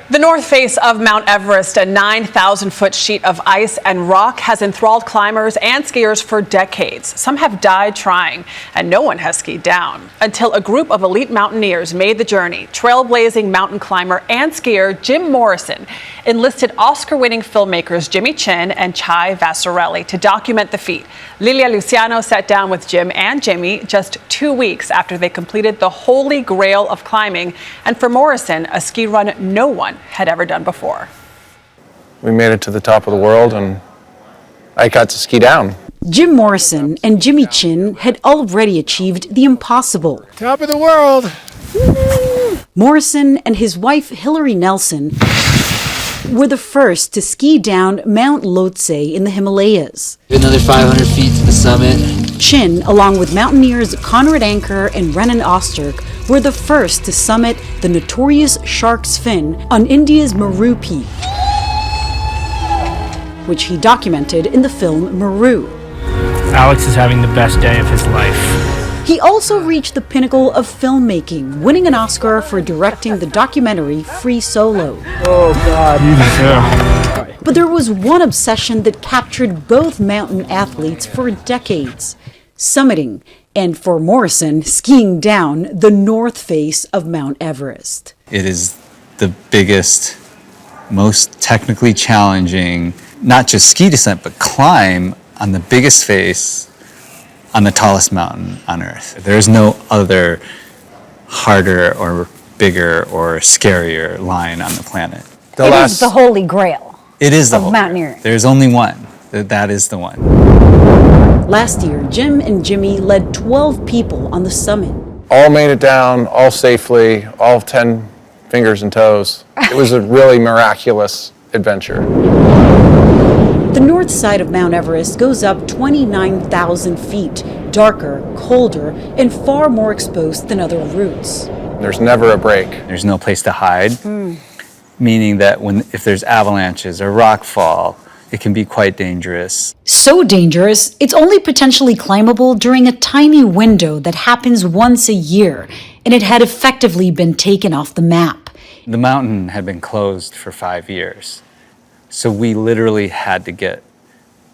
The north face of Mount Everest, a 9,000-foot sheet of ice and rock, has enthralled climbers and skiers for decades. Some have died trying, and no one has skied down until a group of elite mountaineers made the journey. Trailblazing mountain climber and skier Jim Morrison enlisted Oscar-winning filmmakers Jimmy Chin and Chai Vassarelli to document the feat. Lilia Luciano sat down with Jim and Jimmy just 2 weeks after they completed the holy grail of climbing, and for Morrison, a ski run no one had ever done before. We made it to the top of the world and I got to ski down. Jim Morrison and Jimmy Chin had already achieved the impossible. Top of the world! Morrison and his wife Hillary Nelson were the first to ski down Mount Lhotse in the Himalayas. Another 500 feet to the summit. Chin, along with mountaineers Conrad Anker and Renan Osterk, were the first to summit the notorious Shark's Fin on India's Meru Peak, which he documented in the film Meru. Alex is having the best day of his life. He also reached the pinnacle of filmmaking, winning an Oscar for directing the documentary Free Solo. Oh, God. You too. But there was one obsession that captured both mountain athletes for decades: summiting, and for Morrison, skiing down the north face of Mount Everest. It is the biggest, most technically challenging, not just ski descent, but climb on the biggest face on the tallest mountain on Earth. There is no other harder or bigger or scarier line on the planet. It is the holy grail. It is the of holy mountaineering. grail. There's only one. That is the one. Last year, Jim and Jimmy led 12 people on the summit. All made it down, all safely, all 10 fingers and toes. It was a really miraculous adventure. The north side of Mount Everest goes up 29,000 feet, darker, colder, and far more exposed than other routes. There's never a break. There's no place to hide, meaning that if there's avalanches or rock fall, it can be quite dangerous. So dangerous, it's only potentially climbable during a tiny window that happens once a year, and it had effectively been taken off the map. The mountain had been closed for 5 years, so we literally had to get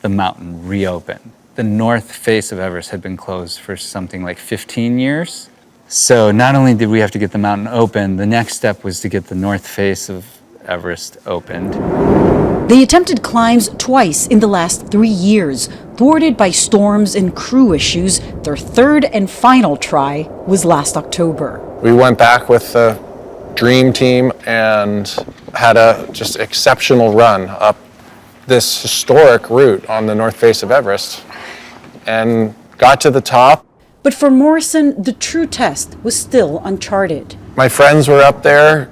the mountain reopened. The north face of Everest had been closed for something like 15 years. So not only did we have to get the mountain open, the next step was to get the north face of Everest opened. They attempted climbs twice in the last 3 years, thwarted by storms and crew issues. Their third and final try was last October. We went back with the dream team and had a just exceptional run up this historic route on the north face of Everest and got to the top. But for Morrison, the true test was still uncharted. My friends were up there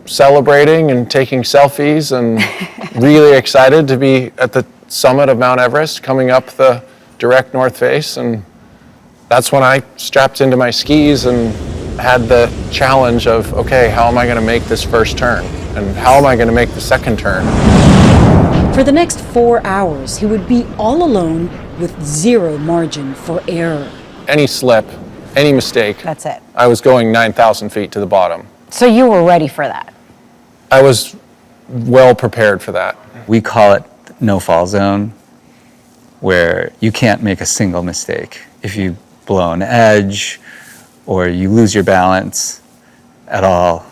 celebrating and taking selfies and really excited to be at the summit of Mount Everest, coming up the direct north face. And that's when I strapped into my skis and had the challenge of, okay, how am I going to make this first turn? And how am I going to make the second turn? For the next 4 hours, he would be all alone with zero margin for error. Any slip, any mistake. That's it. I was going 9,000 feet to the bottom. So you were ready for that? I was well prepared for that. We call it no-fall zone, where you can't make a single mistake. If you blow an edge or you lose your balance at all,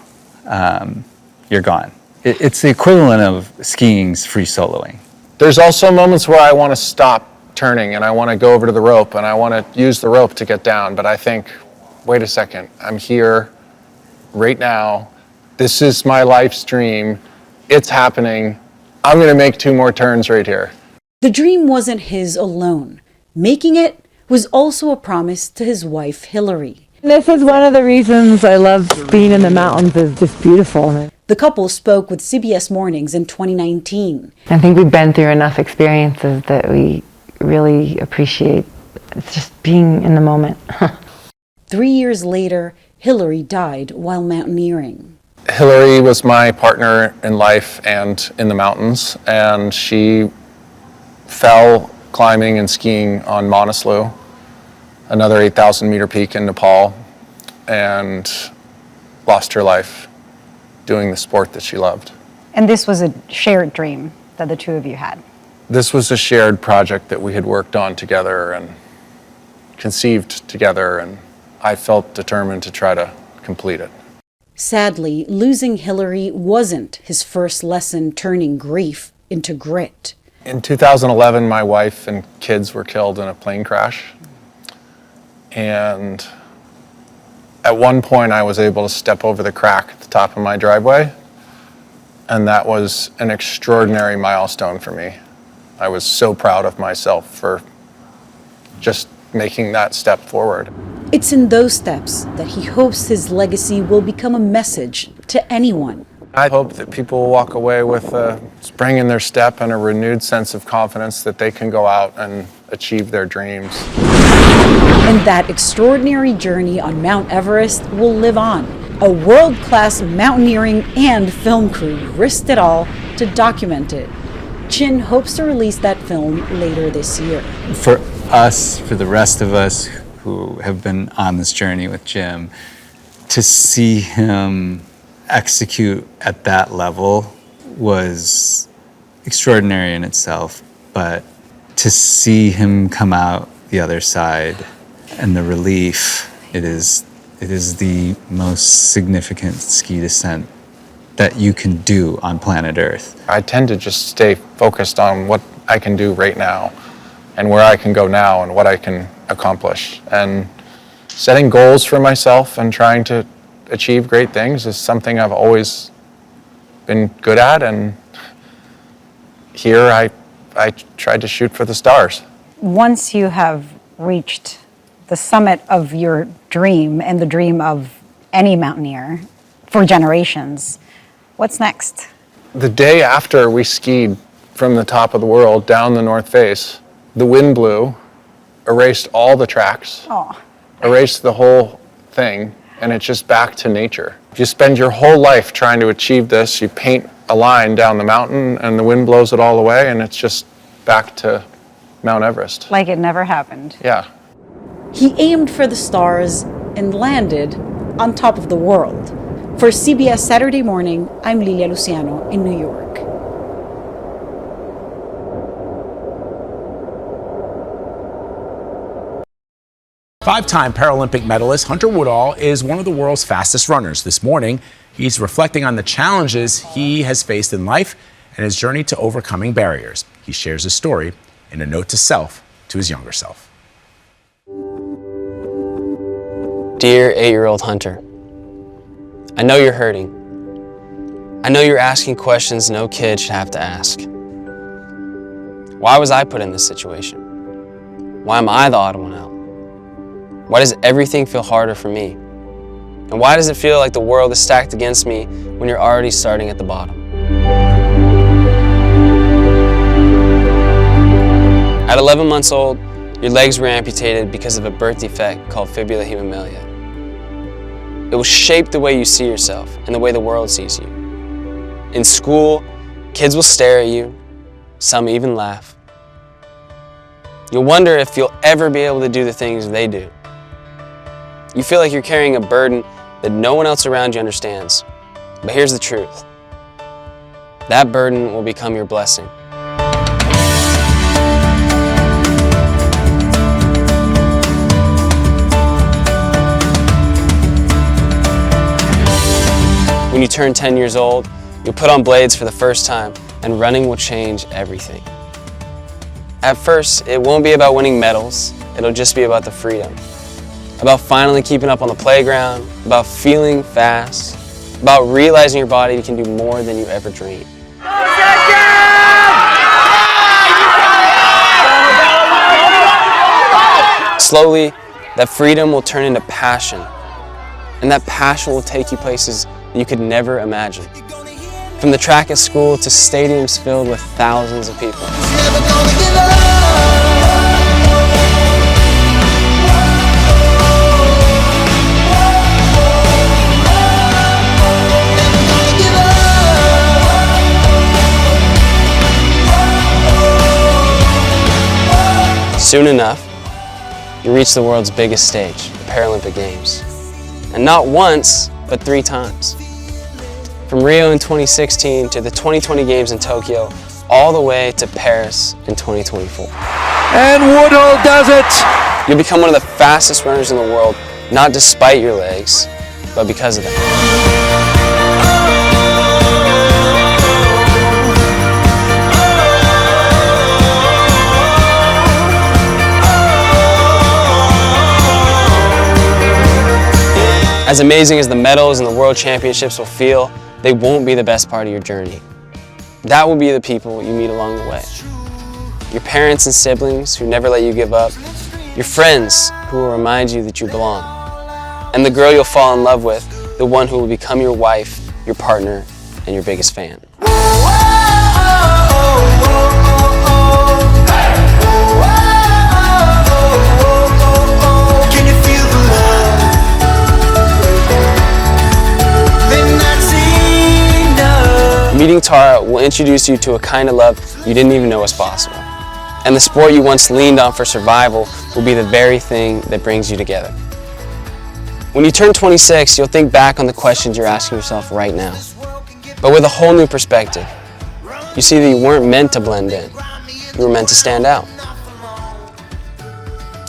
you're gone. It's the equivalent of skiing's free soloing. There's also moments where I want to stop turning and I want to go over to the rope and I want to use the rope to get down, but I think, wait a second, I'm here right now. This is my life's dream. It's happening. I'm going to make 2 more turns right here. The dream wasn't his alone. Making it was also a promise to his wife, Hillary. This is one of the reasons I love being in the mountains. It's just beautiful. The couple spoke with CBS Mornings in 2019. I think we've been through enough experiences that we really appreciate just being in the moment. 3 years later, Hillary died while mountaineering. Hillary was my partner in life and in the mountains, and she fell climbing and skiing on Manaslu, another 8,000 meter peak in Nepal, and lost her life doing the sport that she loved. And this was a shared dream that the two of you had. This was a shared project that we had worked on together and conceived together, and I felt determined to try to complete it. Sadly, losing Hillary wasn't his first lesson turning grief into grit. In 2011, my wife and kids were killed in a plane crash. And at one point, I was able to step over the crack at the top of my driveway. And that was an extraordinary milestone for me. I was so proud of myself for just making that step forward. It's in those steps that he hopes his legacy will become a message to anyone. I hope that people will walk away with a spring in their step and a renewed sense of confidence that they can go out and achieve their dreams. And that extraordinary journey on Mount Everest will live on. A world-class mountaineering and film crew risked it all to document it. Chin hopes to release that film later this year. For us, for the rest of us who have been on this journey with Jim, to see him execute at that level was extraordinary in itself, but to see him come out the other side and the relief, it is the most significant ski descent that you can do on planet Earth. I tend to just stay focused on what I can do right now and where I can go now and what I can accomplish. And setting goals for myself and trying to achieve great things is something I've always been good at, and here I tried to shoot for the stars. Once you have reached the summit of your dream and the dream of any mountaineer for generations, what's next? The day after we skied from the top of the world down the North Face, the wind blew, erased all the tracks, erased the whole thing, and it's just back to nature. If you spend your whole life trying to achieve this, you paint a line down the mountain and the wind blows it all away and it's just back to Mount Everest. Like it never happened. Yeah. He aimed for the stars and landed on top of the world. For CBS Saturday Morning, I'm Lilia Luciano in New York. Five-time Paralympic medalist Hunter Woodhall is one of the world's fastest runners. This morning, he's reflecting on the challenges he has faced in life and his journey to overcoming barriers. He shares his story in a note to self, to his younger self. Dear 8-year-old Hunter, I know you're hurting. I know you're asking questions no kid should have to ask. Why was I put in this situation? Why am I the odd one out? Why does everything feel harder for me? And why does it feel like the world is stacked against me when you're already starting at the bottom? At 11 months old, your legs were amputated because of a birth defect called fibula hemimelia. It will shape the way you see yourself and the way the world sees you. In school, kids will stare at you, some even laugh. You'll wonder if you'll ever be able to do the things they do. You feel like you're carrying a burden that no one else around you understands. But here's the truth. That burden will become your blessing. When you turn 10 years old, you'll put on blades for the first time, and running will change everything. At first, it won't be about winning medals, it'll just be about the freedom. About finally keeping up on the playground, about feeling fast, about realizing your body can do more than you ever dreamed. Slowly, that freedom will turn into passion, and that passion will take you places that you could never imagine. From the track at school to stadiums filled with thousands of people. Soon enough, you reach the world's biggest stage, the Paralympic Games. And not once, but 3 times. From Rio in 2016 to the 2020 Games in Tokyo, all the way to Paris in 2024. And Woodhall does it! You'll become one of the fastest runners in the world, not despite your legs, but because of them. As amazing as the medals and the world championships will feel, they won't be the best part of your journey. That will be the people you meet along the way. Your parents and siblings who never let you give up, your friends who will remind you that you belong, and the girl you'll fall in love with, the one who will become your wife, your partner, and your biggest fan. Meeting Tara will introduce you to a kind of love you didn't even know was possible. And the sport you once leaned on for survival will be the very thing that brings you together. When you turn 26, you'll think back on the questions you're asking yourself right now, but with a whole new perspective. You see that you weren't meant to blend in, you were meant to stand out.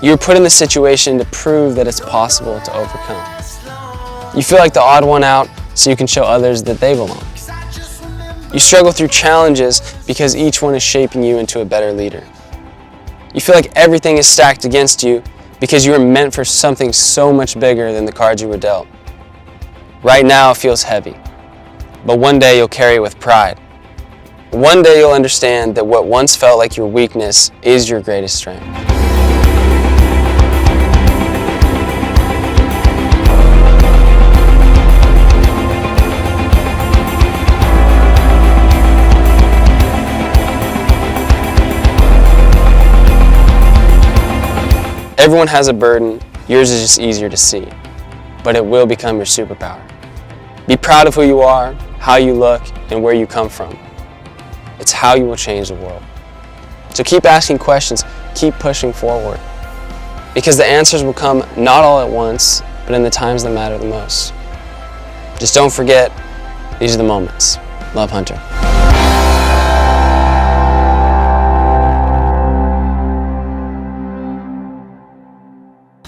You were put in this situation to prove that it's possible to overcome. You feel like the odd one out so you can show others that they belong. You struggle through challenges because each one is shaping you into a better leader. You feel like everything is stacked against you because you are meant for something so much bigger than the cards you were dealt. Right now it feels heavy, but one day you'll carry it with pride. One day you'll understand that what once felt like your weakness is your greatest strength. Everyone has a burden, yours is just easier to see, but it will become your superpower. Be proud of who you are, how you look, and where you come from. It's how you will change the world. So keep asking questions, keep pushing forward, because the answers will come not all at once, but in the times that matter the most. Just don't forget, these are the moments. Love, Hunter.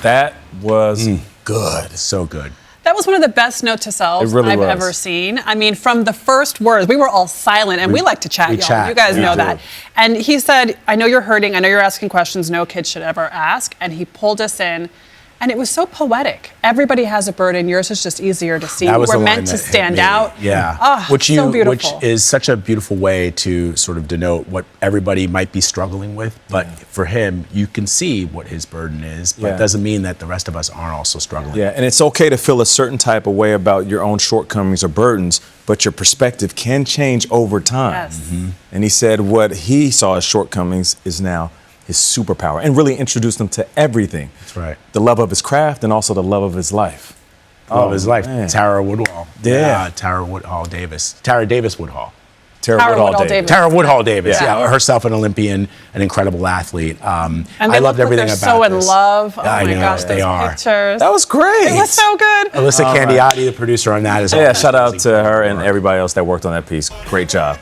That was good. So good. That was one of the best note to selves I've ever seen. I mean, from the first words, we were all silent, and we like to chat, y'all. You guys know that. And he said, I know you're hurting. I know you're asking questions no kid should ever ask. And he pulled us in. And it was so poetic. Everybody has a burden. Yours is just easier to see. We're meant to stand out. Yeah. Oh, so beautiful. Which is such a beautiful way to sort of denote what everybody might be struggling with. But for him, you can see what his burden is, but it doesn't mean that the rest of us aren't also struggling. Yeah, and it's okay to feel a certain type of way about your own shortcomings or burdens, but your perspective can change over time. Yes. And he said what he saw as shortcomings is now his superpower, and really introduced him to everything. That's right. The love of his craft and also the love of his life. Of his life. Man. Tara Woodhall. Yeah. Tara Woodhall Davis. Tara Davis Woodhall. Tara Woodhall Davis. Tara Woodhall Davis. Yeah. Herself an Olympian, an incredible athlete. And I loved everything about this. They're so in love. Oh I my know, gosh, they those are. pictures. That was great. It was so good. Alyssa Candiotti, the producer on that, is Yeah, shout out to her and everybody else that worked on that piece. Great job.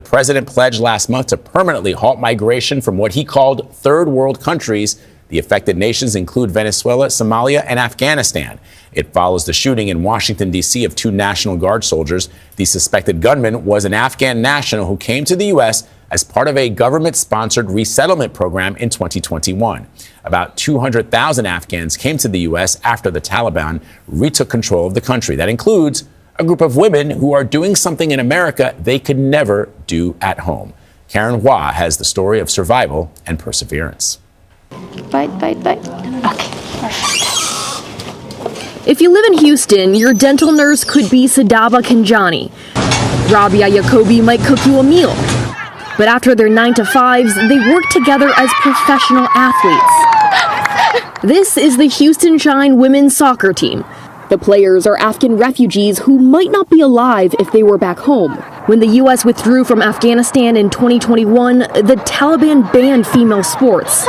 The president pledged last month to permanently halt migration from what he called third world countries. The affected nations include Venezuela, Somalia, and Afghanistan. It follows the shooting in Washington, D.C. of 2 National Guard soldiers. The suspected gunman was an Afghan national who came to the U.S. as part of a government-sponsored resettlement program in 2021. About 200,000 Afghans came to the U.S. after the Taliban retook control of the country. That includes a group of women who are doing something in America they could never do at home. Karen Hua has the story of survival and perseverance. Bite. Okay, perfect. If you live in Houston, your dental nurse could be Sadaba Kanjani. Rabia Yacobi might cook you a meal. But after their 9-to-5s, they work together as professional athletes. This is the Houston Shine women's soccer team. The players are Afghan refugees who might not be alive if they were back home. When the U.S. withdrew from Afghanistan in 2021, the Taliban banned female sports.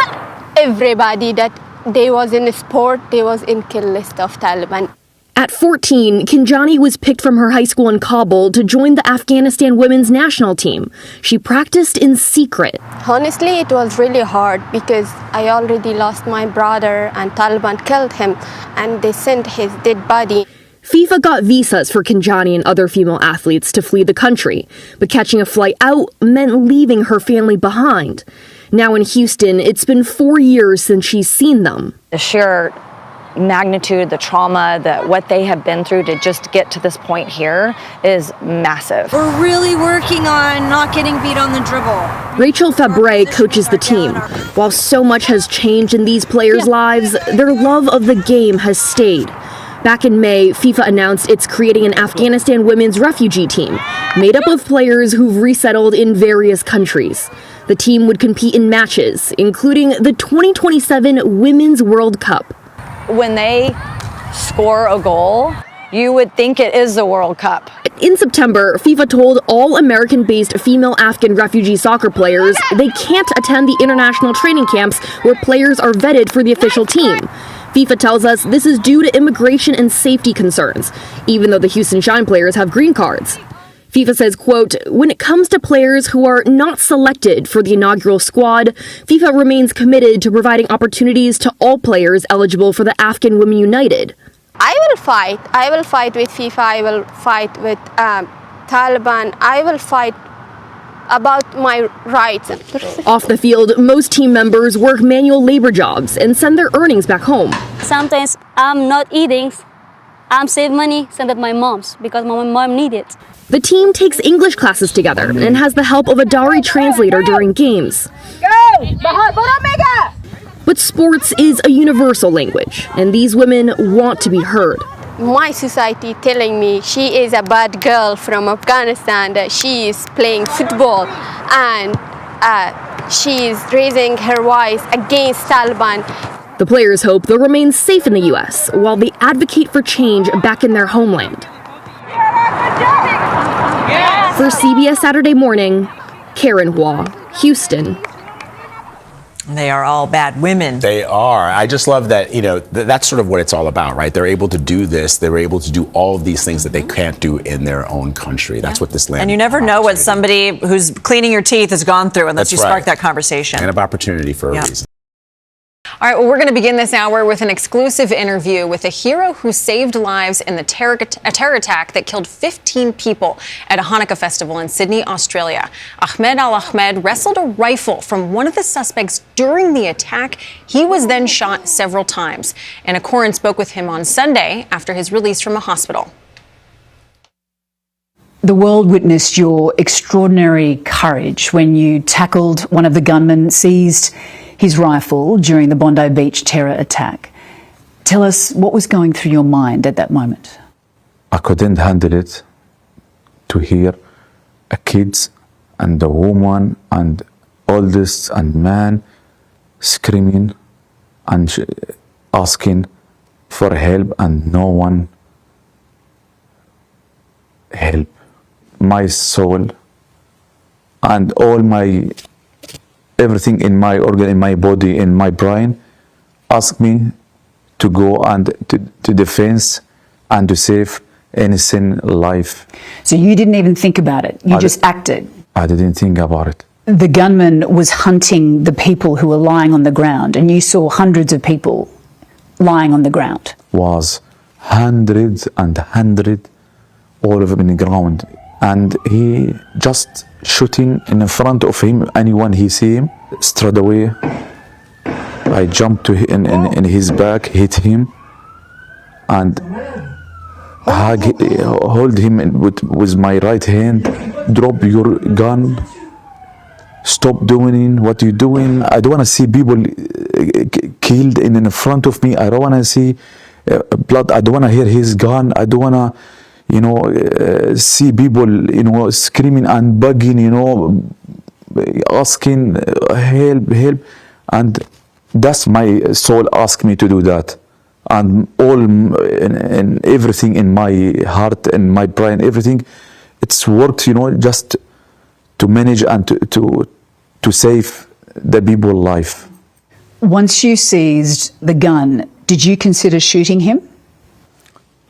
Everybody that they was in sport, they was in kill list of Taliban. At 14, Kinjani was picked from her high school in Kabul to join the Afghanistan women's national team. She practiced in secret. Honestly, it was really hard because I already lost my brother and Taliban killed him and they sent his dead body. FIFA got visas for Kinjani and other female athletes to flee the country, but catching a flight out meant leaving her family behind. Now in Houston, it's been 4 years since she's seen them. The sheer magnitude, the trauma, what they have been through to just get to this point here is massive. We're really working on not getting beat on the dribble. Rachel Fabre coaches the team. While so much has changed in these players' lives, their love of the game has stayed. Back in May, FIFA announced it's creating an Afghanistan women's refugee team, made up of players who've resettled in various countries. The team would compete in matches, including the 2027 Women's World Cup. When they score a goal, you would think it is the World Cup. In September, FIFA told all American-based female Afghan refugee soccer players they can't attend the international training camps where players are vetted for the official team. FIFA tells us this is due to immigration and safety concerns, even though the Houston Shine players have green cards. FIFA says, quote, when it comes to players who are not selected for the inaugural squad, FIFA remains committed to providing opportunities to all players eligible for the Afghan Women United. I will fight. I will fight with FIFA. I will fight with Taliban. I will fight about my rights. Off the field, most team members work manual labor jobs and send their earnings back home. Sometimes I'm not eating. I'm saving money, send it to my mom's because my mom needs it. The team takes English classes together and has the help of a Dari translator during games. But sports is a universal language, and these women want to be heard. My society telling me she is a bad girl from Afghanistan, that she is playing football and she is raising her voice against Taliban. The players hope they'll remain safe in the U.S. while they advocate for change back in their homeland. For CBS Saturday Morning, Karen Hua, Houston. They are all bad women. They are. I just love that, that's sort of what it's all about, right? They're able to do this. They're able to do all of these things that they can't do in their own country. That's what this land. And you never know what somebody who's cleaning your teeth has gone through unless you spark that conversation. Kind of opportunity for a reason. All right, well, we're going to begin this hour with an exclusive interview with a hero who saved lives in a terror attack that killed 15 people at a Hanukkah festival in Sydney, Australia. Ahmed Al-Ahmed wrestled a rifle from one of the suspects during the attack. He was then shot several times. Anna Corin spoke with him on Sunday after his release from a hospital. The world witnessed your extraordinary courage when you tackled one of the gunmen, seized his rifle during the Bondi Beach terror attack. Tell us what was going through your mind at that moment. I couldn't handle it to hear a kids and a woman and oldest and man screaming and asking for help and no one help. My soul and all my everything in my organ, in my body, in my brain, ask me to go and to defense and to save innocent life. So you didn't even think about it, you just acted. I didn't think about it. The gunman was hunting the people who were lying on the ground, and you saw hundreds of people lying on the ground. Was hundreds and hundreds, all of them in the ground. And he just shooting in front of him, anyone he see him, straight away. I jumped to him in his back, hit him, and hold him with my right hand. Drop your gun. Stop doing what you're doing. I don't want to see people killed in front of me. I don't want to see blood. I don't want to hear his gun. I don't want to see people, screaming and begging, asking help. And that's my soul asked me to do that. And all and everything in my heart and my brain, everything, it's worked, just to manage and to save the people's life. Once you seized the gun, did you consider shooting him?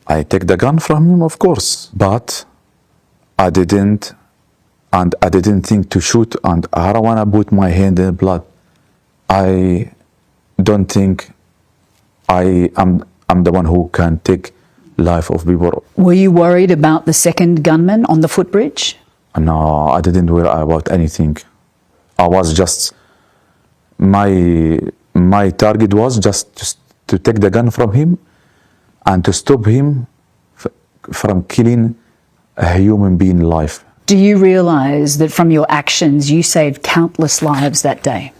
I take the gun from him, of course, but I didn't think to shoot, and I don't want to put my hand in blood. I don't think I'm the one who can take life of people. Were you worried about the second gunman on the footbridge? No, I didn't worry about anything. I was just, my target was just to take the gun from him and to stop him from killing a human being life. Do you realize that from your actions you saved countless lives that day?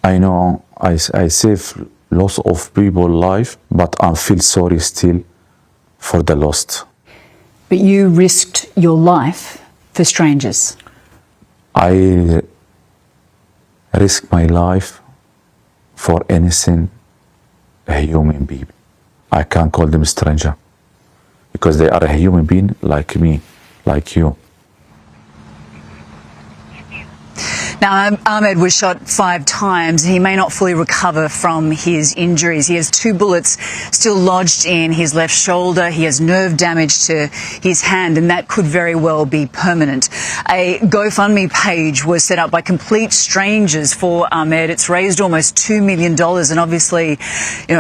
I know I saved lots of people's life, but I feel sorry still for the lost. But you risked your life for strangers. I risk my life for innocent human being. I can't call them stranger because they are a human being like me, like you. Now, Ahmed was shot 5 times. He may not fully recover from his injuries. He has 2 bullets still lodged in his left shoulder. He has nerve damage to his hand, and that could very well be permanent. A GoFundMe page was set up by complete strangers for Ahmed. It's raised almost $2 million, and obviously,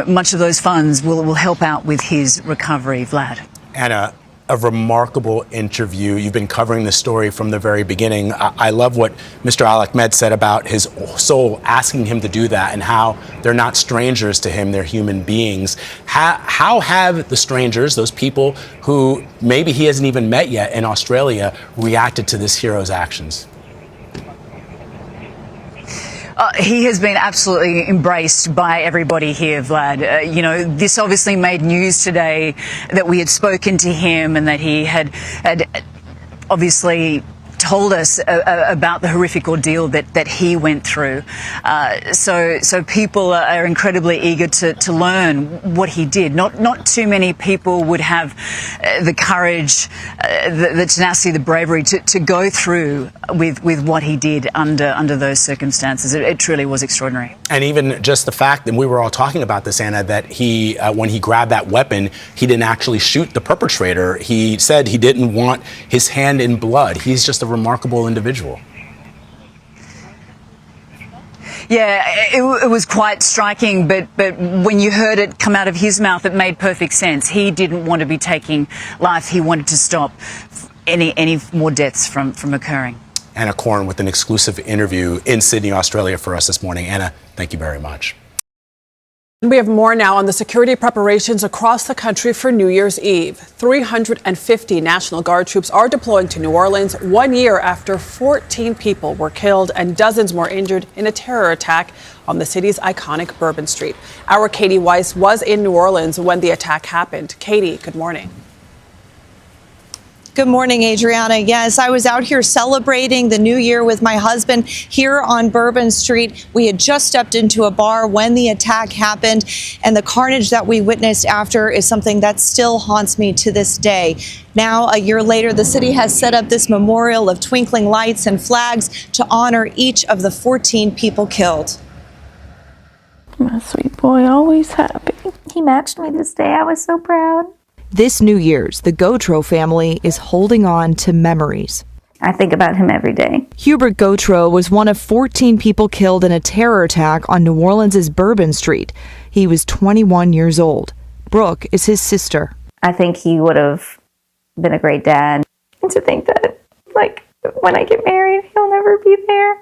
much of those funds will help out with his recovery. Vlad. Anna, a remarkable interview. You've been covering the story from the very beginning. I love what Mr. Ahmed said about his soul asking him to do that and how they're not strangers to him, they're human beings. How have the strangers, those people who maybe he hasn't even met yet in Australia, reacted to this hero's actions? He has been absolutely embraced by everybody here, Vlad. This obviously made news today that we had spoken to him and that he had obviously told us about the horrific ordeal that he went through. So people are incredibly eager to learn what he did. Not too many people would have the courage, the tenacity, the bravery to go through with what he did under those circumstances. It truly was extraordinary. And even just the fact, and we were all talking about this, Anna, that he, when he grabbed that weapon, he didn't actually shoot the perpetrator. He said he didn't want his hand in blood. He's just a remarkable individual. Yeah, it was quite striking, but when you heard it come out of his mouth, it made perfect sense. He didn't want to be taking life. He wanted to stop any more deaths from occurring. Anna Corn with an exclusive interview in Sydney, Australia for us this morning. Anna, thank you very much. We have more now on the security preparations across the country for New Year's Eve. 350 National Guard troops are deploying to New Orleans 1 year after 14 people were killed and dozens more injured in a terror attack on the city's iconic Bourbon Street. Our Katie Weiss was in New Orleans when the attack happened. Katie, good morning. Good morning, Adriana. Yes, I was out here celebrating the new year with my husband here on Bourbon Street. We had just stepped into a bar when the attack happened, and the carnage that we witnessed after is something that still haunts me to this day. Now, a year later, the city has set up this memorial of twinkling lights and flags to honor each of the 14 people killed. My sweet boy, always happy. He matched me this day. I was so proud. This New Year's, the Gautreaux family is holding on to memories. I think about him every day. Hubert Gautreaux was one of 14 people killed in a terror attack on New Orleans' Bourbon Street. He was 21 years old. Brooke is his sister. I think he would have been a great dad. And to think that, when I get married, he'll never be there.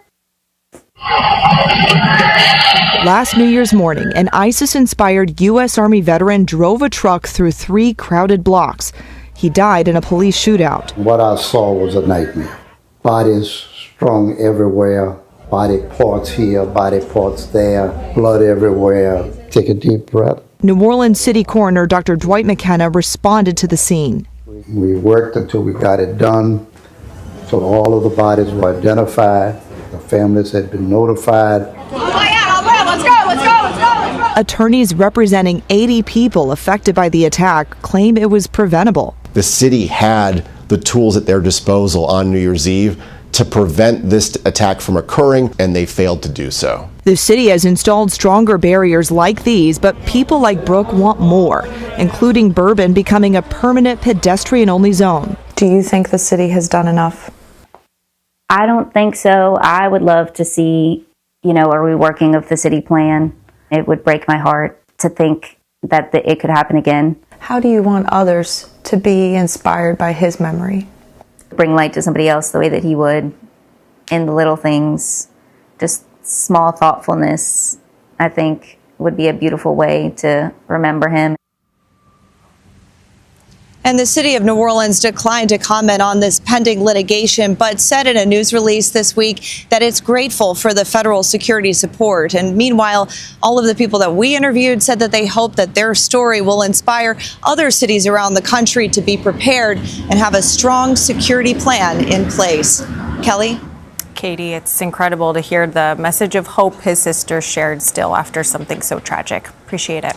Last New Year's morning, an ISIS-inspired U.S. Army veteran drove a truck through 3 crowded blocks. He died in a police shootout. What I saw was a nightmare. Bodies strewn everywhere, body parts here, body parts there, blood everywhere. Take a deep breath. New Orleans City Coroner Dr. Dwight McKenna responded to the scene. We worked until we got it done, so all of the bodies were identified. The families had been notified. Attorneys representing 80 people affected by the attack claim it was preventable. The city had the tools at their disposal on New Year's Eve to prevent this attack from occurring, and they failed to do so. The city has installed stronger barriers like these, but people like Brooke want more, including Bourbon becoming a permanent pedestrian-only zone. Do you think the city has done enough? I don't think so. I would love to see, a reworking of the city plan. It would break my heart to think that it could happen again. How do you want others to be inspired by his memory? Bring light to somebody else the way that he would in the little things. Just small thoughtfulness, I think, would be a beautiful way to remember him. And the city of New Orleans declined to comment on this pending litigation, but said in a news release this week that it's grateful for the federal security support. And meanwhile, all of the people that we interviewed said that they hope that their story will inspire other cities around the country to be prepared and have a strong security plan in place. Kelly? Katie, it's incredible to hear the message of hope his sister shared still after something so tragic. Appreciate it.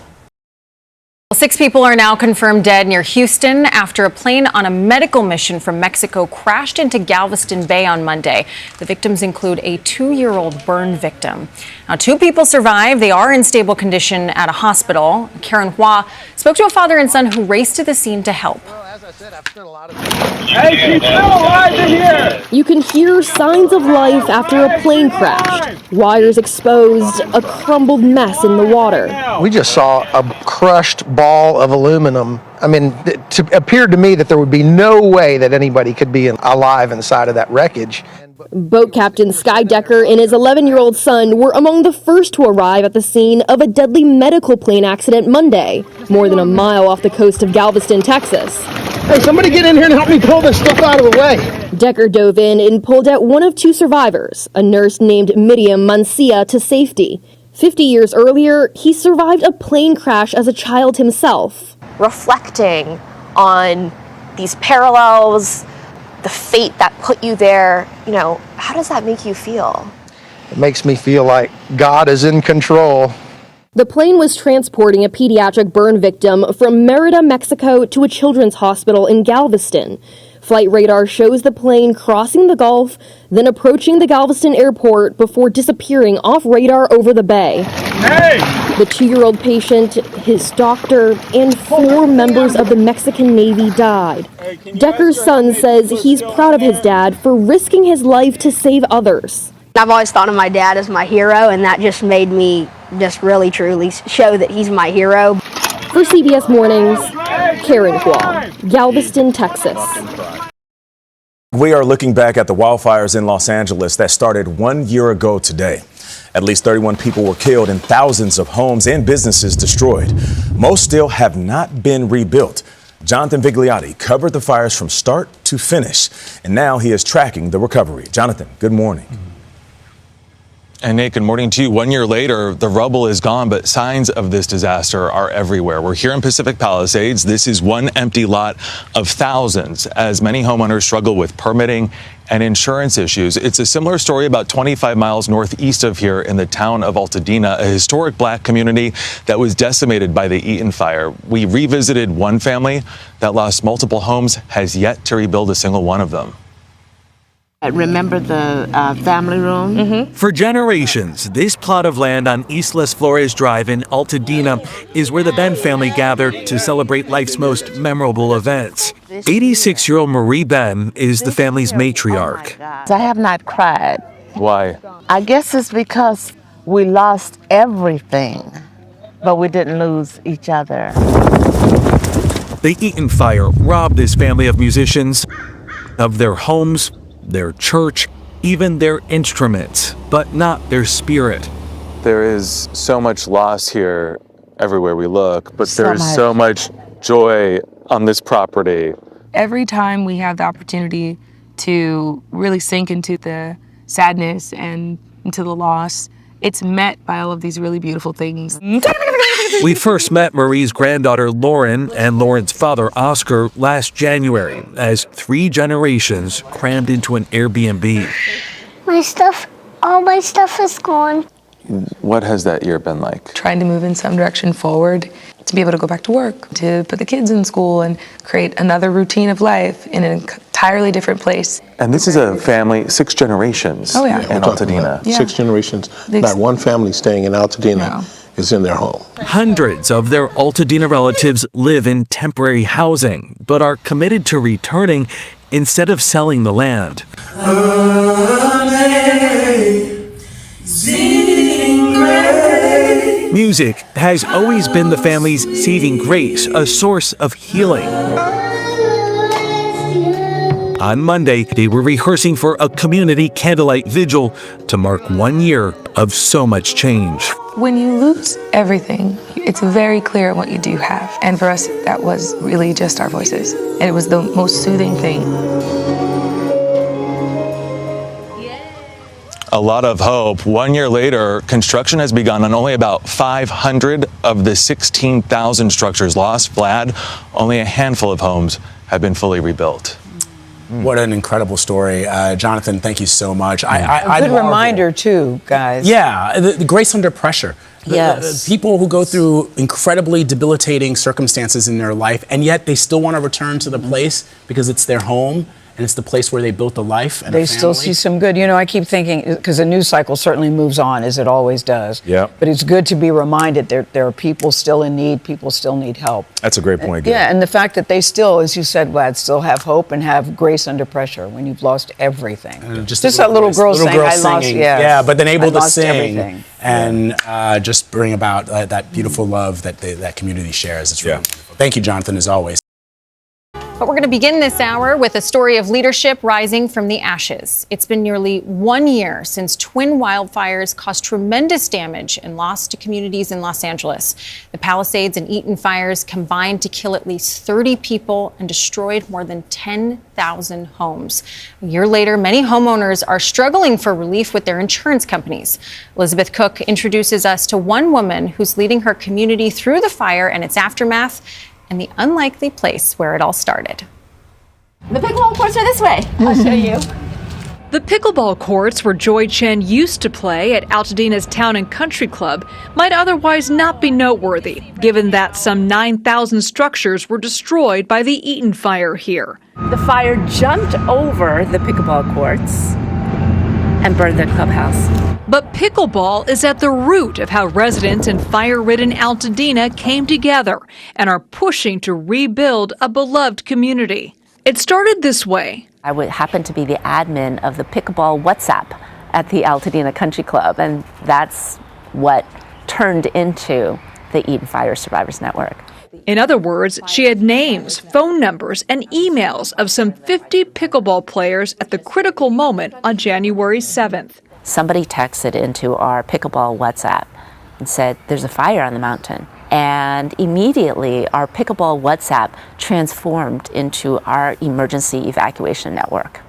6 people are now confirmed dead near Houston after a plane on a medical mission from Mexico crashed into Galveston Bay on Monday. The victims include a 2-year-old burn victim. Now, 2 people survived. They are in stable condition at a hospital. Karen Hua spoke to a father and son who raced to the scene to help. Hey, she's still alive in here! You can hear signs of life after a plane crash. Wires exposed, a crumbled mess in the water. We just saw a crushed ball of aluminum. I mean, it appeared to me that there would be no way that anybody could be alive inside of that wreckage. Boat captain Sky Decker and his 11-year-old son were among the first to arrive at the scene of a deadly medical plane accident Monday, more than a mile off the coast of Galveston, Texas. Hey, somebody get in here and help me pull this stuff out of the way. Decker dove in and pulled out one of 2 survivors, a nurse named Miriam Mancia, to safety. 50 years earlier, he survived a plane crash as a child himself. Reflecting on these parallels, the fate that put you there, how does that make you feel? It makes me feel like God is in control. The plane was transporting a pediatric burn victim from Merida, Mexico to a children's hospital in Galveston. Flight radar shows the plane crossing the Gulf, then approaching the Galveston airport before disappearing off radar over the bay. Hey! The 2-year-old patient, his doctor, and 4 members of the Mexican Navy died. Decker's son says he's proud of his dad for risking his life to save others. I've always thought of my dad as my hero, and that just made me just really truly show that he's my hero. For CBS Mornings, Karen Hua, Galveston, Texas. We are looking back at the wildfires in Los Angeles that started 1 year ago today. At least 31 people were killed and thousands of homes and businesses destroyed. Most still have not been rebuilt. Jonathan Vigliotti covered the fires from start to finish, and now he is tracking the recovery. Jonathan, good morning. And Nate, good morning to you. 1 year later, the rubble is gone, but signs of this disaster are everywhere. We're here in Pacific Palisades. This is one empty lot of thousands as many homeowners struggle with permitting and insurance issues. It's a similar story about 25 miles northeast of here in the town of Altadena, a historic black community that was decimated by the Eaton Fire. We revisited one family that lost multiple homes, has yet to rebuild a single one of them. Remember the family room? For generations, this plot of land on East Las Flores Drive in Altadena is where the Ben family gathered to celebrate life's most memorable events. 86-year-old Marie Ben is the family's matriarch. I have not cried. Why? I guess it's because we lost everything, but we didn't lose each other. The Eaton Fire robbed this family of musicians of their homes, their church, even their instruments, but not their spirit. There is so much loss here everywhere we look, but there's so much joy on this property. Every time we have the opportunity to really sink into the sadness and into the loss, it's met by all of these really beautiful things. We first met Marie's granddaughter Lauren and Lauren's father Oscar last January as 3 generations crammed into an Airbnb. All my stuff is gone. What has that year been like? Trying to move in some direction forward, to be able to go back to work, to put the kids in school and create another routine of life in a entirely different place. And this is a family, 6 generations Oh, yeah. in Altadena. Yeah. 6 generations, not one family staying in Altadena is in their home. Hundreds of their Altadena relatives live in temporary housing, but are committed to returning instead of selling the land. Music has always been the family's saving grace, a source of healing. On Monday, they were rehearsing for a community candlelight vigil to mark 1 year of so much change. When you lose everything, it's very clear what you do have. And for us, that was really just our voices. And it was the most soothing thing. A lot of hope. 1 year later, construction has begun on only about 500 of the 16,000 structures lost. Vlad, only a handful of homes have been fully rebuilt. What an incredible story. Jonathan, thank you so much. A good reminder, too, guys. Yeah, the grace under pressure. Yes. The people who go through incredibly debilitating circumstances in their life, and yet they still want to return to the place because it's their home. And it's the place where they built a life and They a still family. see some good. You know, I keep thinking, because the news cycle certainly moves on, as it always does. Yeah. But it's good to be reminded there are people still in need, people still need help. That's a great point, Gayle. Yeah, and the fact that they still, as you said, Vlad, still have hope and have grace under pressure when you've lost everything. Just that little girl saying, I lost, yeah, but then able I to lost sing everything. and just bring about that beautiful love that that community shares. It's really beautiful. Thank you, Jonathan, as always. But we're going to begin this hour with a story of leadership rising from the ashes. It's been nearly 1 year since twin wildfires caused tremendous damage and loss to communities in Los Angeles. The Palisades and Eaton fires combined to kill at least 30 people and destroyed more than 10,000 homes. A year later, many homeowners are struggling for relief with their insurance companies. Elizabeth Cook introduces us to one woman who's leading her community through the fire and its aftermath, and the unlikely place where it all started. The pickleball courts are this way. I'll show you. The pickleball courts where Joy Chen used to play at Altadena's Town and Country Club might otherwise not be noteworthy, given that some 9,000 structures were destroyed by the Eaton Fire here. The fire jumped over the pickleball courts and burned the clubhouse. But pickleball is at the root of how residents in fire-ridden Altadena came together and are pushing to rebuild a beloved community. It started this way. I would happen to be the admin of the pickleball WhatsApp at the Altadena Country Club, and that's what turned into the Eaton Fire Survivors Network. In other words, she had names, phone numbers, and emails of some 50 pickleball players at the critical moment on January 7th. Somebody texted into our pickleball WhatsApp and said, there's a fire on the mountain. And immediately our pickleball WhatsApp transformed into our emergency evacuation network.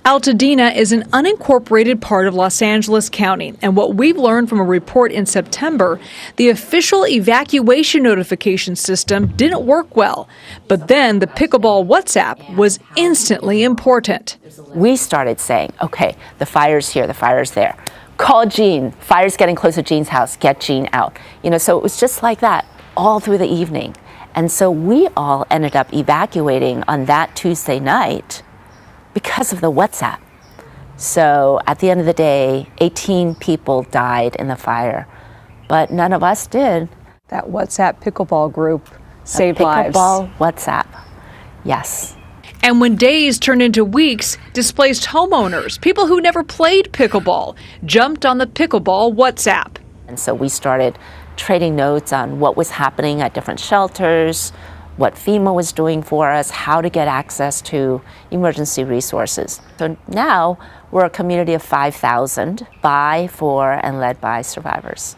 Altadena is an unincorporated part of Los Angeles County, and what we've learned from a report in September, the official evacuation notification system didn't work well. But then the pickleball WhatsApp was instantly important. We started saying, okay, the fire's here, the fire's there. Call Jean, fire's getting close to Jean's house, get Jean out. You know, so it was just like that all through the evening. And so we all ended up evacuating on that Tuesday night because of the WhatsApp. So at the end of the day, 18 people died in the fire, but none of us did. That WhatsApp pickleball group saved lives. Pickleball WhatsApp, yes. And when days turned into weeks, displaced homeowners, people who never played pickleball, jumped on the pickleball WhatsApp. And so we started trading notes on what was happening at different shelters, what FEMA was doing for us, how to get access to emergency resources. So now we're a community of 5,000 by, for, and led by survivors.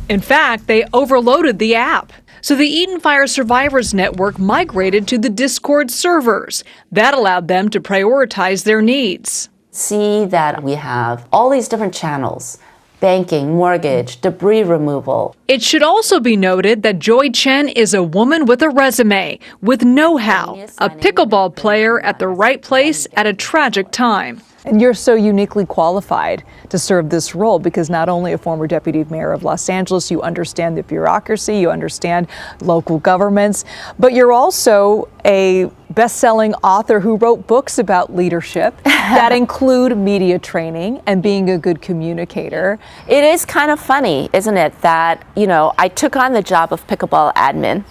In fact, they overloaded the app. So the Eaton Fire Survivors Network migrated to the Discord servers. That allowed them to prioritize their needs. See that we have all these different channels: banking, mortgage, debris removal. It should also be noted that Joy Chen is a woman with a resume, with know-how, a pickleball player at the right place at a tragic time. And you're so uniquely qualified to serve this role because not only a former deputy mayor of Los Angeles, you understand the bureaucracy, you understand local governments, but you're also a best-selling author who wrote books about leadership that include media training and being a good communicator. It is kind of funny, isn't it, that, I took on the job of pickleball admin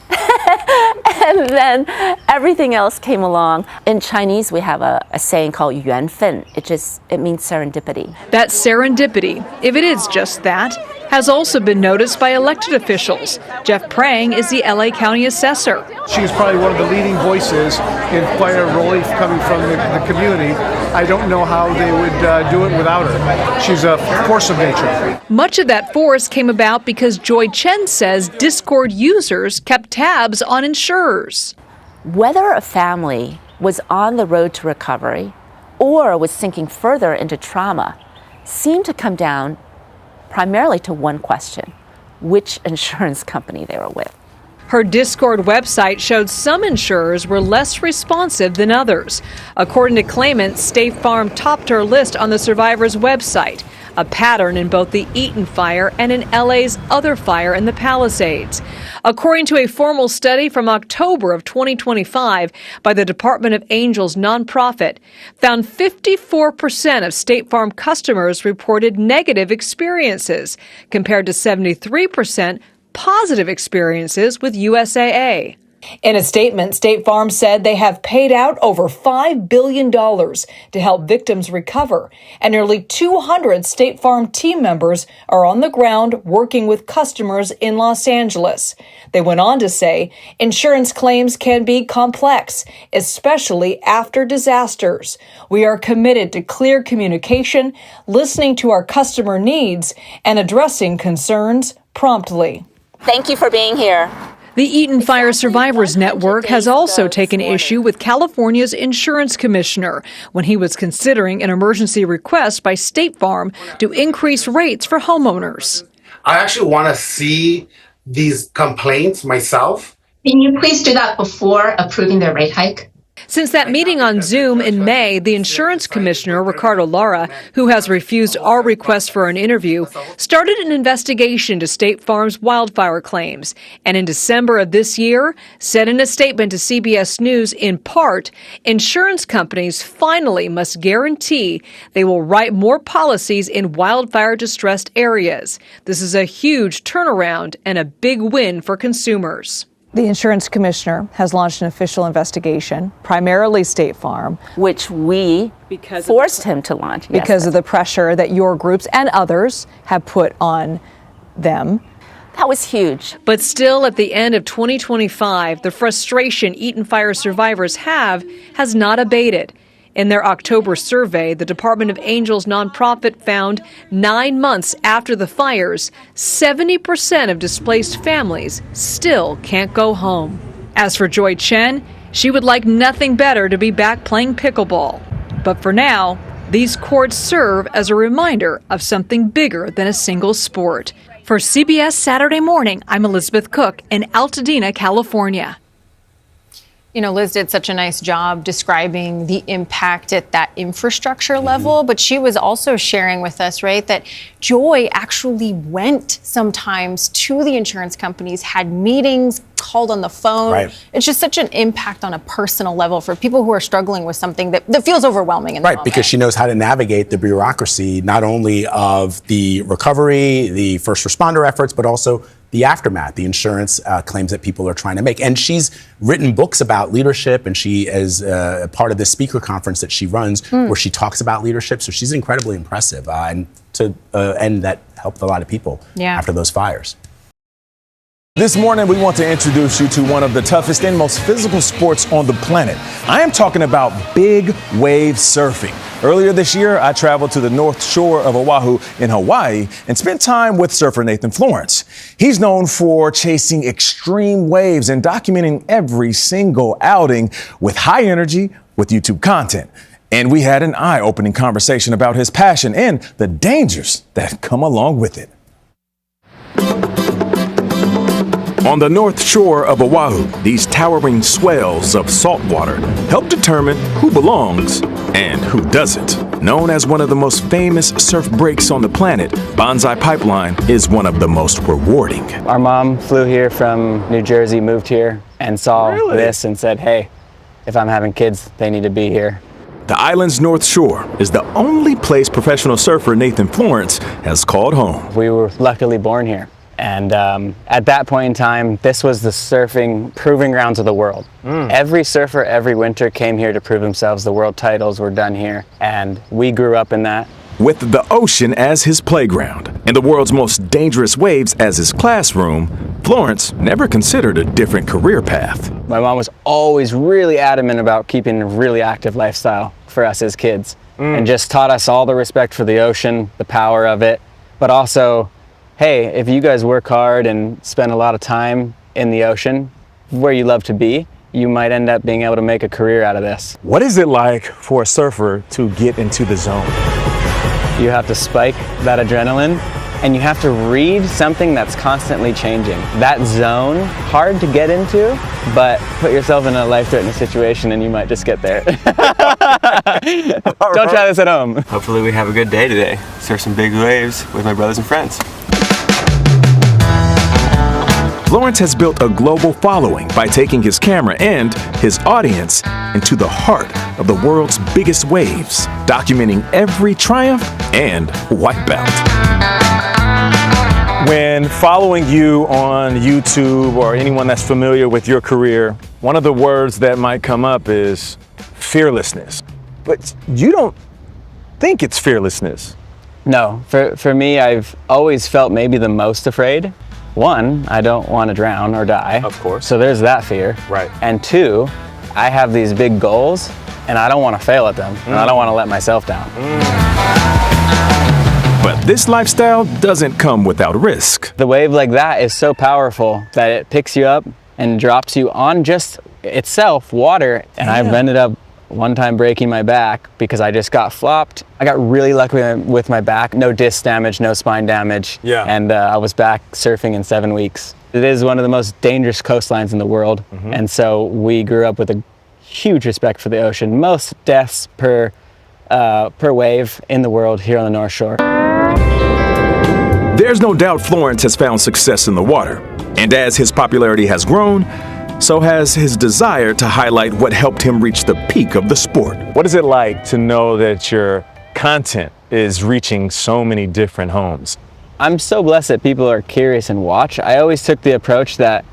and then everything else came along. In Chinese, we have a saying called 缘分. It means serendipity. That serendipity, if it is just that, has also been noticed by elected officials. Jeff Prang is the LA County assessor. She's probably one of the leading voices in fire relief coming from the community. I don't know how they would do it without her. She's a force of nature. Much of that force came about because Joy Chen says Discord users kept tabs on insurers. Whether a family was on the road to recovery or was sinking further into trauma seemed to come down primarily to one question: which insurance company they were with. Her Discord website showed some insurers were less responsive than others. According to claimants, State Farm topped her list on the survivor's website, a pattern in both the Eaton Fire and in LA's other fire in the Palisades. According to a formal study from October of 2025 by the Department of Angels nonprofit, found 54% of State Farm customers reported negative experiences, compared to 73% positive experiences with USAA. In a statement, State Farm said they have paid out over $5 billion to help victims recover, and nearly 200 State Farm team members are on the ground working with customers in Los Angeles. They went on to say insurance claims can be complex, especially after disasters. We are committed to clear communication, listening to our customer needs, and addressing concerns promptly. Thank you for being here. The Eaton Fire Survivors Network has also taken issue with California's insurance commissioner when he was considering an emergency request by State Farm to increase rates for homeowners. I actually want to see these complaints myself. Can you please do that before approving the rate hike? Since that meeting on Zoom in May, the insurance commissioner, Ricardo Lara, who has refused our request for an interview, started an investigation to State Farm's wildfire claims. And in December of this year, said in a statement to CBS News, in part, insurance companies finally must guarantee they will write more policies in wildfire-distressed areas. This is a huge turnaround and a big win for consumers. The insurance commissioner has launched an official investigation, primarily State Farm, which we forced him to launch. Because of the pressure that your groups and others have put on them. That was huge. But still, at the end of 2025, the frustration Eaton Fire survivors have has not abated. In their October survey, the Department of Angels nonprofit found 9 months after the fires, 70% of displaced families still can't go home. As for Joy Chen, she would like nothing better to be back playing pickleball. But for now, these courts serve as a reminder of something bigger than a single sport. For CBS Saturday Morning, I'm Elizabeth Cook in Altadena, California. You know, Liz did such a nice job describing the impact at that infrastructure level, but she was also sharing with us, right, that Joy actually went sometimes to the insurance companies, had meetings, called on the phone. Right. It's just such an impact on a personal level for people who are struggling with something that feels overwhelming in the moment. Because she knows how to navigate the bureaucracy, not only of the recovery, the first responder efforts, but also the aftermath, the insurance claims that people are trying to make. And she's written books about leadership, and she is part of the speaker conference that she runs where she talks about leadership. So she's incredibly impressive. And that helped a lot of people after those fires. This morning, we want to introduce you to one of the toughest and most physical sports on the planet. I am talking about big wave surfing. Earlier this year, I traveled to the north shore of Oahu in Hawaii and spent time with surfer Nathan Florence. He's known for chasing extreme waves and documenting every single outing with high energy with YouTube content. And we had an eye-opening conversation about his passion and the dangers that come along with it. On the north shore of Oahu, these towering swells of salt water help determine who belongs And who doesn't? Known as one of the most famous surf breaks on the planet, Bonsai Pipeline is one of the most rewarding. Our mom flew here from New Jersey, moved here, and saw this and said, hey, if I'm having kids, they need to be here. The island's North Shore is the only place professional surfer Nathan Florence has called home. We were luckily born here. And at that point in time, this was the surfing proving grounds of the world. Every surfer every winter came here to prove themselves. The world titles were done here, and we grew up in that. With the ocean as his playground and the world's most dangerous waves as his classroom, Florence never considered a different career path. My mom was always really adamant about keeping a really active lifestyle for us as kids, and just taught us all the respect for the ocean, the power of it, but also, hey, if you guys work hard and spend a lot of time in the ocean, where you love to be, you might end up being able to make a career out of this. What is it like for a surfer to get into the zone? You have to spike that adrenaline, and you have to read something that's constantly changing. That zone, hard to get into, but put yourself in a life-threatening situation and you might just get there. Don't try this at home. Hopefully we have a good day today. Surf some big waves with my brothers and friends. Florence has built a global following by taking his camera and his audience into the heart of the world's biggest waves, documenting every triumph and wipeout. When following you on YouTube or anyone that's familiar with your career, one of the words that might come up is fearlessness. But you don't think it's fearlessness. No, for me, I've always felt maybe the most afraid. One, I don't want to drown or die. Of course. So there's that fear. Right. And two, I have these big goals and I don't want to fail at them. And I don't want to let myself down. But this lifestyle doesn't come without risk. The wave like that is so powerful that it picks you up and drops you on just itself, water. And I've ended up one time breaking my back because I just got flopped. I got really lucky with my back. No disc damage, no spine damage. Yeah. And I was back surfing in 7 weeks. It is one of the most dangerous coastlines in the world. And so we grew up with a huge respect for the ocean. Most deaths per wave in the world here on the North Shore. There's no doubt Florence has found success in the water. And as his popularity has grown, so has his desire to highlight what helped him reach the peak of the sport. What is it like to know that your content is reaching so many different homes? I'm so blessed that people are curious and watch. I always took the approach that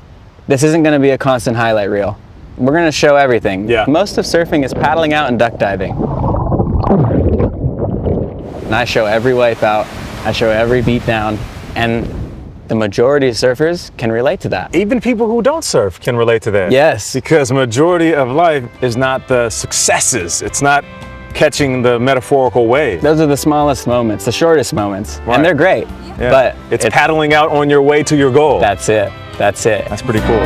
this isn't going to be a constant highlight reel. We're going to show everything. Yeah. Most of surfing is paddling out and duck diving. And I show every wipeout, I show every beat down, and the majority of surfers can relate to that. Even people who don't surf can relate to that. Yes. Because the majority of life is not the successes. It's not catching the metaphorical wave. Those are the smallest moments, the shortest moments, and they're great. Yeah. But it's paddling out on your way to your goal. That's it. That's it. That's pretty cool.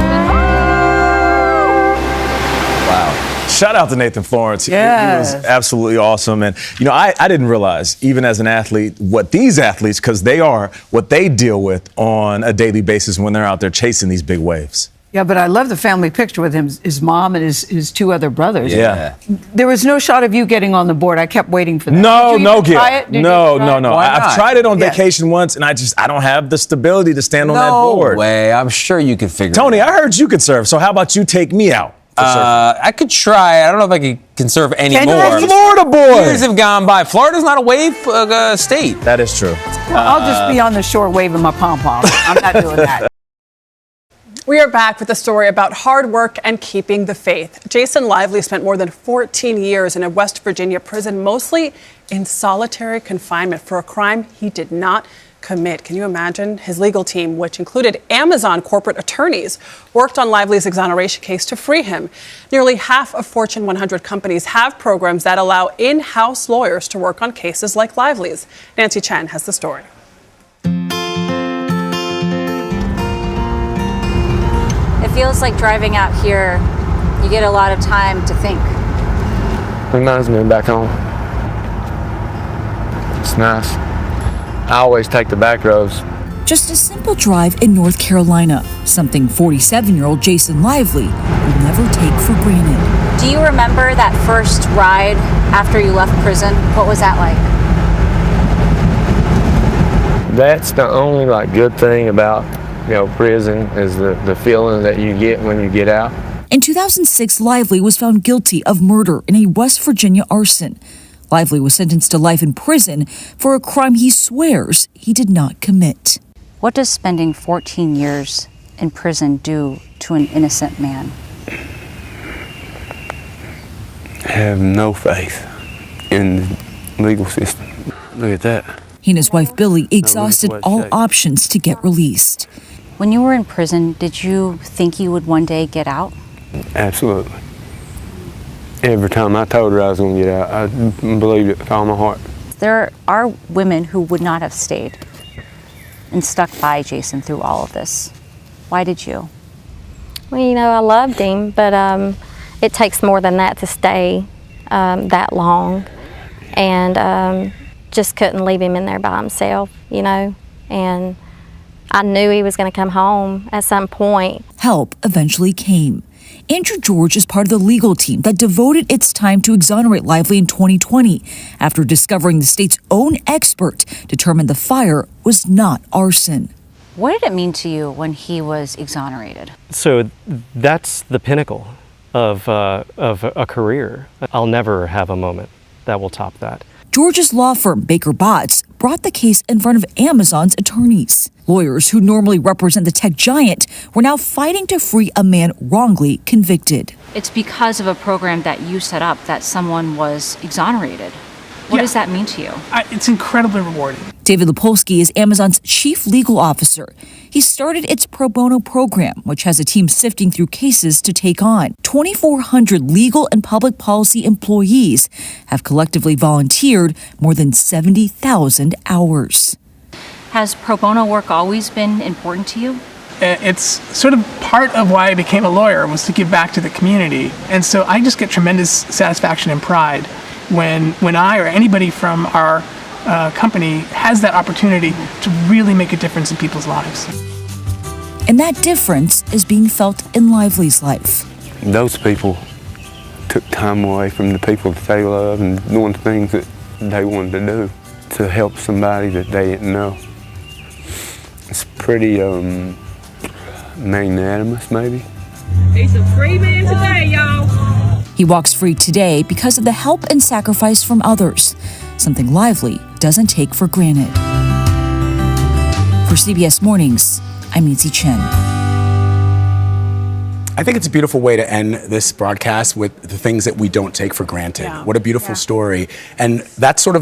Wow. Shout out to Nathan Florence. Yes. He was absolutely awesome. And, you know, I didn't realize, even as an athlete, what these athletes, because they are, what they deal with on a daily basis when they're out there chasing these big waves. Yeah, but I love the family picture with him, his mom and his two other brothers. Yeah. There was no shot of you getting on the board. I kept waiting for that. No, no, Gayle. No. Why I've not? tried it on Yes. vacation once, and I don't have the stability to stand on that board. No way. I'm sure you could figure Tony, it out. I heard you could surf, so how about you take me out? I could try. I don't know if I can surf anymore. You're a Florida boy. Years have gone by. Florida's not a wave state. That is true. Well, I'll just be on the shore waving my pom-pom. I'm not doing that. We are back with a story about hard work and keeping the faith. Jason Lively spent more than 14 years in a West Virginia prison, mostly in solitary confinement for a crime he did not commit. Can you imagine? His legal team, which included Amazon corporate attorneys, worked on Lively's exoneration case to free him. Nearly half of Fortune 100 companies have programs that allow in-house lawyers to work on cases like Lively's. Nancy Chen has the story. It feels like driving out here, you get a lot of time to think. Reminds me of back home. It's nice. I always take the back roads. Just a simple drive in North Carolina, something 47-year-old Jason Lively will never take for granted. Do you remember that first ride after you left prison? What was that like? That's the only good thing about prison is the feeling that you get when you get out. In 2006, Lively was found guilty of murder in a West Virginia arson. Lively was sentenced to life in prison for a crime he swears he did not commit. What does spending 14 years in prison do to an innocent man? I have no faith in the legal system. Look at that. He and his wife Billy exhausted all options to get released. When you were in prison, did you think you would one day get out? Absolutely. Every time I told her I was going to get out, I believed it with all my heart. There are women who would not have stayed and stuck by Jason through all of this. Why did you? Well, I loved him, but it takes more than that to stay that long. And just couldn't leave him in there by himself, and I knew he was going to come home at some point. Help eventually came. Andrew George is part of the legal team that devoted its time to exonerate Lively in 2020 after discovering the state's own expert determined the fire was not arson. What did it mean to you when he was exonerated? So that's the pinnacle of a career. I'll never have a moment that will top that. George's law firm, Baker Botts, brought the case in front of Amazon's attorneys. Lawyers who normally represent the tech giant were now fighting to free a man wrongly convicted. It's because of a program that you set up that someone was exonerated. What does that mean to you? It's incredibly rewarding. David Lepolsky is Amazon's chief legal officer. He started its pro bono program, which has a team sifting through cases to take on. 2,400 legal and public policy employees have collectively volunteered more than 70,000 hours. Has pro bono work always been important to you? It's sort of part of why I became a lawyer, was to give back to the community. And so I just get tremendous satisfaction and pride when I or anybody from our company has that opportunity to really make a difference in people's lives. And that difference is being felt in Lively's life. Those people took time away from the people that they love and doing the things that they wanted to do to help somebody that they didn't know. It's pretty magnanimous, maybe. He's a free man today, y'all. He walks free today because of the help and sacrifice from others, something Lively doesn't take for granted. For CBS Mornings, I'm Nancy Chen. I think it's a beautiful way to end this broadcast with the things that we don't take for granted. Yeah. What a beautiful story. And that's sort of